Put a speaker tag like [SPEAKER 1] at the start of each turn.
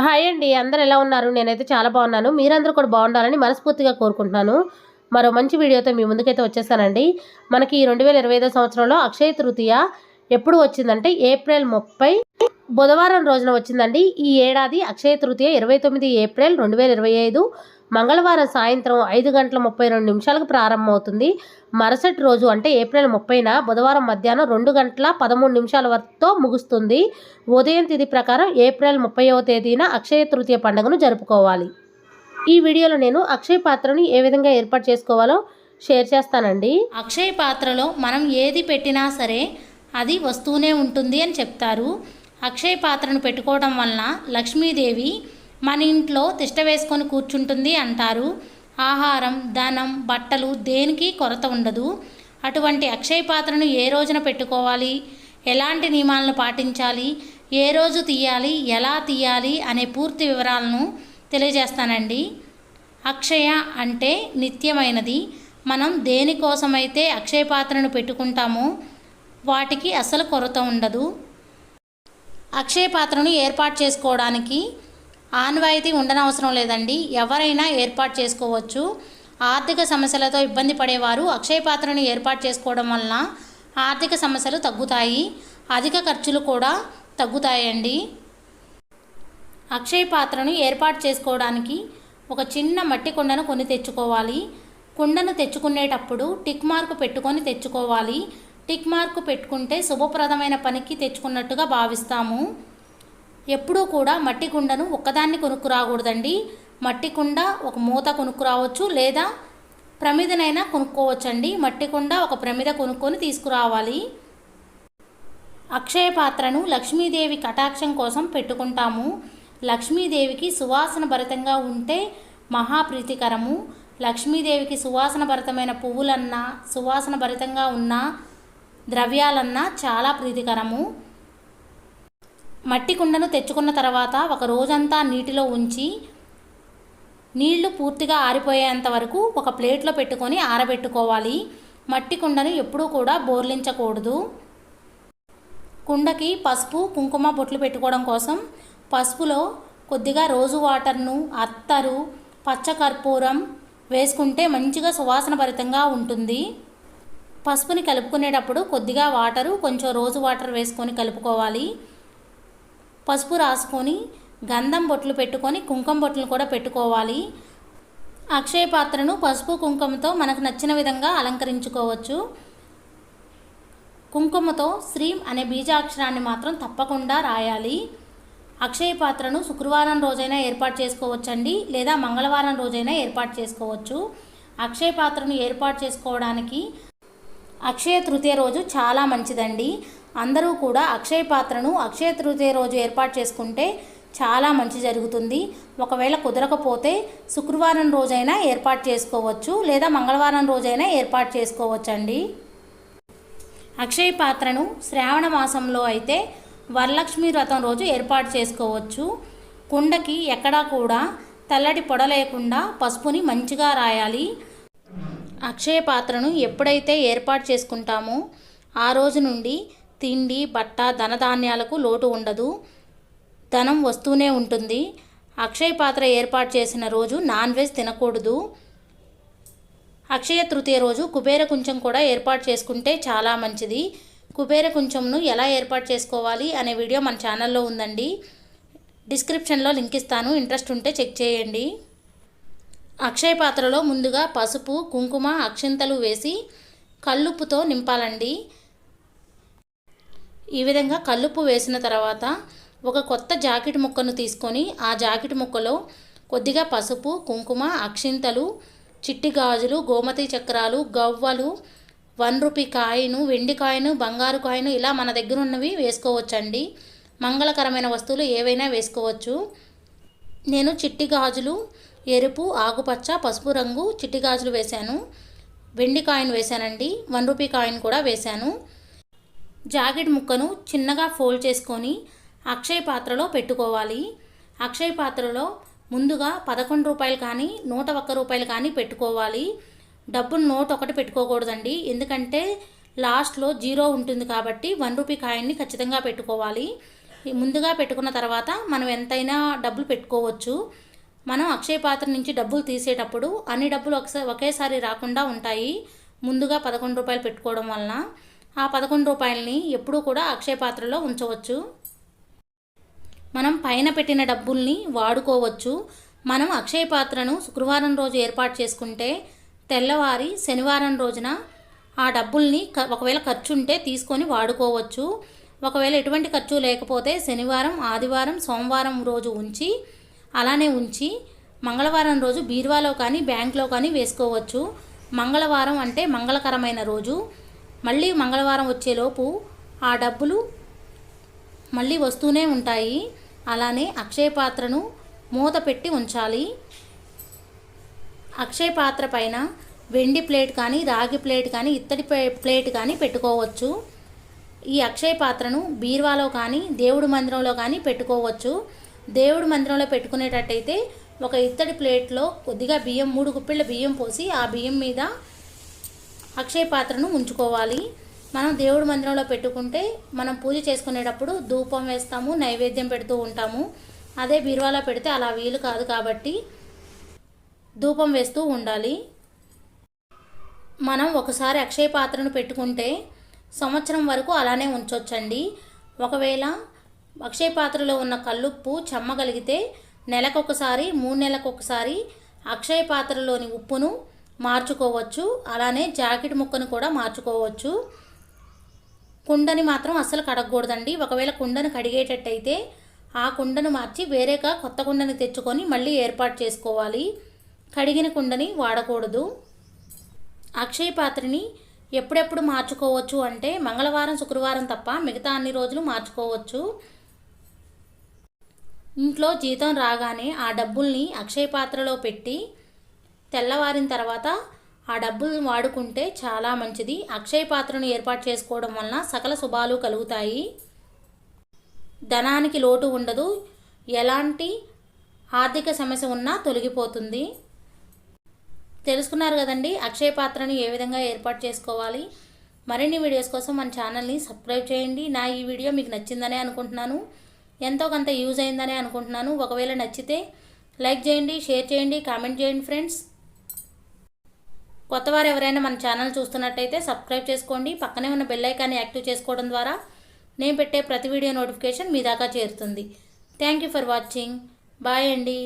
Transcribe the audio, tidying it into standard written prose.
[SPEAKER 1] Hi అండి. అందరూ ఎలా ఉన్నారు? నేనైతే చాలా బాగున్నాను. మీరందరూ కూడా బాగుండాలని మనస్ఫూర్తిగా కోరుకుంటున్నాను. మరో మంచి వీడియోతో మీ ముందుకైతే వచ్చేసానండి. మనకి 2025 సంవత్సరంలో అక్షయ తృతీయ ఎప్పుడు వచ్చిందంటే ఏప్రిల్ 30 బుధవారం రోజున వచ్చిందండి. ఈ ఏడాది అక్షయ తృతీయ 29 ఏప్రిల్ 2025 మంగళవారం సాయంత్రం 5 గంటల 32 నిమిషాలకు ప్రారంభమవుతుంది. మరుసటి రోజు అంటే ఏప్రిల్ 30న బుధవారం మధ్యాహ్నం 2 గంటల 13 నిమిషాల వరకుతో ముగుస్తుంది. ఉదయం తిథి ప్రకారం ఏప్రిల్ 30వ తేదీన అక్షయ తృతీయ పండుగను జరుపుకోవాలి. ఈ వీడియోలో నేను అక్షయ పాత్రను ఏ విధంగా ఏర్పాటు చేసుకోవాలో షేర్ చేస్తానండి.
[SPEAKER 2] అక్షయ పాత్రలో మనం ఏది పెట్టినా సరే అది వస్తూనే ఉంటుంది అని చెప్తారు. అక్షయ పాత్రను పెట్టుకోవడం వలన లక్ష్మీదేవి మన ఇంట్లో తిష్ట వేసుకొని కూర్చుంటుంది అంటారు. ఆహారం, ధనం, బట్టలు దేనికి కొరత ఉండదు. అటువంటి అక్షయ పాత్రను ఏ రోజున పెట్టుకోవాలి, ఎలాంటి నియమాలను పాటించాలి, ఏ రోజు తీయాలి, ఎలా తీయాలి అనే పూర్తి వివరాలను తెలియజేస్తానండి. అక్షయ అంటే నిత్యమైనది. మనం దేనికోసమైతే అక్షయ పాత్రను పెట్టుకుంటామో వాటికి అసలు కొరత ఉండదు. అక్షయ పాత్రను ఏర్పాటు చేసుకోవడానికి ఆన్వాయితీ ఉండనవసరం లేదండి. ఎవరైనా ఏర్పాటు చేసుకోవచ్చు. ఆర్థిక సమస్యలతో ఇబ్బంది పడేవారు అక్షయ పాత్రను ఏర్పాటు చేసుకోవడం వలన ఆర్థిక సమస్యలు తగ్గుతాయి, అధిక ఖర్చులు కూడా తగ్గుతాయండి. అక్షయ పాత్రను ఏర్పాటు చేసుకోవడానికి ఒక చిన్న మట్టి కుండను కొని తెచ్చుకోవాలి. కుండను తెచ్చుకునేటప్పుడు టిక్ మార్కు పెట్టుకొని తెచ్చుకోవాలి. టిక్ మార్కు పెట్టుకుంటే శుభప్రదమైన పనికి తెచ్చుకున్నట్టుగా భావిస్తాము. ఎప్పుడూ కూడా మట్టి కుండను ఒక్కదాన్ని కొనుక్కురాకూడదండి. మట్టి కుండ ఒక మూత కొనుక్కురావచ్చు, లేదా ప్రమిదనైనా కొనుక్కోవచ్చండి. మట్టి కుండ ఒక ప్రమిద కొనుక్కొని తీసుకురావాలి. అక్షయ పాత్రను లక్ష్మీదేవి కటాక్షం కోసం పెట్టుకుంటాము. లక్ష్మీదేవికి సువాసన భరితంగా ఉంటే మహాప్రీతికరము. లక్ష్మీదేవికి సువాసన భరితమైన పువ్వులన్నా, సువాసన భరితంగా ఉన్న ద్రవ్యాలన్నా చాలా ప్రీతికరము. మట్టి కుండను తెచ్చుకున్న తర్వాత ఒక రోజంతా నీటిలో ఉంచి నీళ్లు పూర్తిగా ఆరిపోయేంత వరకు ఒక ప్లేట్లో పెట్టుకొని ఆరబెట్టుకోవాలి. మట్టి కుండను ఎప్పుడూ కూడా బోర్లించకూడదు. కుండకి పసుపు, కుంకుమ బొట్లు పెట్టుకోవడం కోసం పసుపులో కొద్దిగా రోజు వాటర్ను, అత్తరు, పచ్చకర్పూరం వేసుకుంటే మంచిగా సువాసన భరితంగా ఉంటుంది. పసుపుని కలుపుకునేటప్పుడు కొద్దిగా వాటరు, కొంచెం రోజు వాటర్ వేసుకొని కలుపుకోవాలి. పసుపు రాసుకొని గంధం బొట్లు పెట్టుకొని కుంకుమ బొట్లు కూడా పెట్టుకోవాలి. అక్షయ పాత్రను పసుపు, కుంకుమతో మనకు నచ్చిన విధంగా అలంకరించుకోవచ్చు. కుంకుమతో శ్రీం అనే బీజాక్షరాన్ని మాత్రం తప్పకుండా రాయాలి. అక్షయ పాత్రను శుక్రవారం రోజైనా ఏర్పాటు చేసుకోవచ్చండి, లేదా మంగళవారం రోజైనా ఏర్పాటు చేసుకోవచ్చు. అక్షయ పాత్రను ఏర్పాటు చేసుకోవడానికి అక్షయ తృతీయ రోజు చాలా మంచిదండి. అందరూ కూడా అక్షయ పాత్రను అక్షయ తృతీయ రోజు ఏర్పాటు చేసుకుంటే చాలా మంచి జరుగుతుంది. ఒకవేళ కుదరకపోతే శుక్రవారం రోజైనా ఏర్పాటు చేసుకోవచ్చు, లేదా మంగళవారం రోజైనా ఏర్పాటు చేసుకోవచ్చండి. అక్షయ పాత్రను శ్రావణ మాసంలో అయితే వరలక్ష్మి వ్రతం రోజు ఏర్పాటు చేసుకోవచ్చు. కుండకి ఎక్కడా కూడా తెల్లటి పొడ లేకుండా పసుపుని మంచిగా రాయాలి. అక్షయ పాత్రను ఎప్పుడైతే ఏర్పాటు చేసుకుంటామో ఆ రోజు నుండి తిండి, బట్ట, ధనధాన్యాలకు లోటు ఉండదు. ధనం వస్తూనే ఉంటుంది. అక్షయ పాత్ర ఏర్పాటు చేసిన రోజు నాన్ వెజ్ తినకూడదు. అక్షయ తృతీయ రోజు కుబేర కుంచం కూడా ఏర్పాటు చేసుకుంటే చాలా మంచిది. కుబేర కుంచంను ఎలా ఏర్పాటు చేసుకోవాలి అనే వీడియో మన ఛానల్లో ఉందండి. డిస్క్రిప్షన్లో లింక్ ఇస్తాను, ఇంట్రెస్ట్ ఉంటే చెక్ చేయండి. అక్షయ పాత్రలో ముందుగా పసుపు, కుంకుమ, అక్షింతలు వేసి కల్లుప్పుతో నింపాలండి. ఈ విధంగా కల్లుప్పు వేసిన తర్వాత ఒక కొత్త జాకెట్ ముక్కను తీసుకొని ఆ జాకెట్ ముక్కలో కొద్దిగా పసుపు, కుంకుమ, అక్షింతలు, చిట్టి గాజులు, గోమతి చక్రాలు, గవ్వలు, 1 రూపీ కాయిను, వెండి కాయిను, బంగారు కాయిను ఇలా మన దగ్గర ఉన్నవి వేసుకోవచ్చండి. మంగళకరమైన వస్తువులు ఏవైనా వేసుకోవచ్చు. నేను చిట్టి గాజులు ఎరుపు, ఆకుపచ్చ, పసుపు రంగు చిట్టి గాజులు వేశాను. వెండి కాయిన్ వేశానండి. 1 రూపీ కాయిన్ కూడా వేశాను. జాకెట్ ముక్కను చిన్నగా ఫోల్డ్ చేసుకొని అక్షయ పాత్రలో పెట్టుకోవాలి. అక్షయ పాత్రలో ముందుగా 11 రూపాయలు కానీ 101 రూపాయలు కానీ పెట్టుకోవాలి. డబ్బును నోట్ ఒకటి పెట్టుకోకూడదండి, ఎందుకంటే లాస్ట్లో జీరో ఉంటుంది కాబట్టి 1 రూపీ కాయిన్ని ఖచ్చితంగా పెట్టుకోవాలి. ముందుగా పెట్టుకున్న తర్వాత మనం ఎంతైనా డబ్బులు పెట్టుకోవచ్చు. మనం అక్షయ పాత్ర నుంచి డబ్బులు తీసేటప్పుడు అన్ని డబ్బులు ఒకేసారి రాకుండా ఉంటాయి. ముందుగా 11 రూపాయలు పెట్టుకోవడం వలన ఆ 11 రూపాయలని ఎప్పుడూ కూడా అక్షయ పాత్రలో ఉంచవచ్చు. మనం పైన పెట్టిన డబ్బుల్ని వాడుకోవచ్చు. మనం అక్షయ పాత్రను శుక్రవారం రోజు ఏర్పాటు చేసుకుంటే తెల్లవారి శనివారం రోజున ఆ డబ్బుల్ని ఒకవేళ ఖర్చు ఉంటే తీసుకొని వాడుకోవచ్చు. ఒకవేళ ఎటువంటి ఖర్చు లేకపోతే శనివారం, ఆదివారం, సోమవారం రోజు అలానే ఉంచి మంగళవారం రోజు బీరువాలో కానీ బ్యాంక్లో కానీ వేసుకోవచ్చు. మంగళవారం అంటే మంగళకరమైన రోజు. మళ్ళీ మంగళవారం వచ్చేలోపు ఆ డబ్బులు మళ్ళీ వస్తూనే ఉంటాయి. అలానే అక్షయ పాత్రను మూత పెట్టి ఉంచాలి. అక్షయ పాత్ర పైన వెండి ప్లేట్ కానీ, రాగి ప్లేట్ కానీ, ఇత్తడి ప్లేట్ కానీ పెట్టుకోవచ్చు. ఈ అక్షయ పాత్రను బీరువాలో కానీ దేవుడి మందిరంలో కానీ పెట్టుకోవచ్చు. దేవుడి మందిరంలో పెట్టుకునేటట్టయితే ఒక ఇత్తడి ప్లేట్లో కొద్దిగా బియ్యం, 3 గుప్పిళ్ళ బియ్యం పోసి ఆ బియ్యం మీద అక్షయ పాత్రను ఉంచుకోవాలి. మనం దేవుడి మందిరంలో పెట్టుకుంటే మనం పూజ చేసుకునేటప్పుడు ధూపం వేస్తాము, నైవేద్యం పెడుతూ ఉంటాము. అదే బీరువాలో పెడితే అలా వీలు కాదు కాబట్టి ధూపం వేస్తూ ఉండాలి. మనం ఒకసారి అక్షయ పాత్రను పెట్టుకుంటే సంవత్సరం వరకు అలానే ఉంచొచ్చండి. ఒకవేళ అక్షయ పాత్రలో ఉన్న కల్లుప్పు చెమ్మగలిగితే నెలకొకసారి, 3 నెలలకొకసారి అక్షయ పాత్రలోని ఉప్పును మార్చుకోవచ్చు. అలానే జాకెట్ ముక్కను కూడా మార్చుకోవచ్చు. కుండని మాత్రం అస్సలు కడగకూడదండి. ఒకవేళ కుండను కడిగేటట్టయితే ఆ కుండను మార్చి వేరేగా కొత్త కుండని తెచ్చుకొని మళ్ళీ ఏర్పాటు చేసుకోవాలి. కడిగిన కుండని వాడకూడదు. అక్షయ పాత్రని ఎప్పుడెప్పుడు మార్చుకోవచ్చు అంటే మంగళవారం, శుక్రవారం తప్ప మిగతా అన్ని రోజులు మార్చుకోవచ్చు. ఇంట్లో జీతం రాగానే ఆ డబ్బుల్ని అక్షయ పాత్రలో పెట్టి తెల్లవారిన తర్వాత ఆ డబ్బులను వాడుకుంటే చాలా మంచిది. అక్షయ పాత్రను ఏర్పాటు చేసుకోవడం వలన సకల శుభాలు కలుగుతాయి. ధనానికి లోటు ఉండదు. ఎలాంటి ఆర్థిక సమస్య ఉన్నా తొలగిపోతుంది. తెలుసుకున్నారు కదండి అక్షయ పాత్రను ఏ విధంగా ఏర్పాటు చేసుకోవాలి. మరిన్ని వీడియోస్ కోసం మన ఛానల్ని సబ్స్క్రైబ్ చేయండి. నా ఈ వీడియో మీకు నచ్చిందనే అనుకుంటున్నాను. ఎంతో కొంత యూజ్ అయిందనే అనుకుంటున్నాను. ఒకవేళ నచ్చితే లైక్ చేయండి, షేర్ చేయండి, కామెంట్ చేయండి ఫ్రెండ్స్. కొత్తవారు ఎవరైనా మన ఛానల్ చూస్తున్నట్టయితే సబ్స్క్రైబ్ చేసుకోండి. పక్కనే ఉన్న బెల్ ఐకాన్ని యాక్టివ్ చేసుకోవడం ద్వారా నేను పెట్టే ప్రతి వీడియో నోటిఫికేషన్ మీ దాకా చేరుతుంది. Thank you for watching. Bye అండి.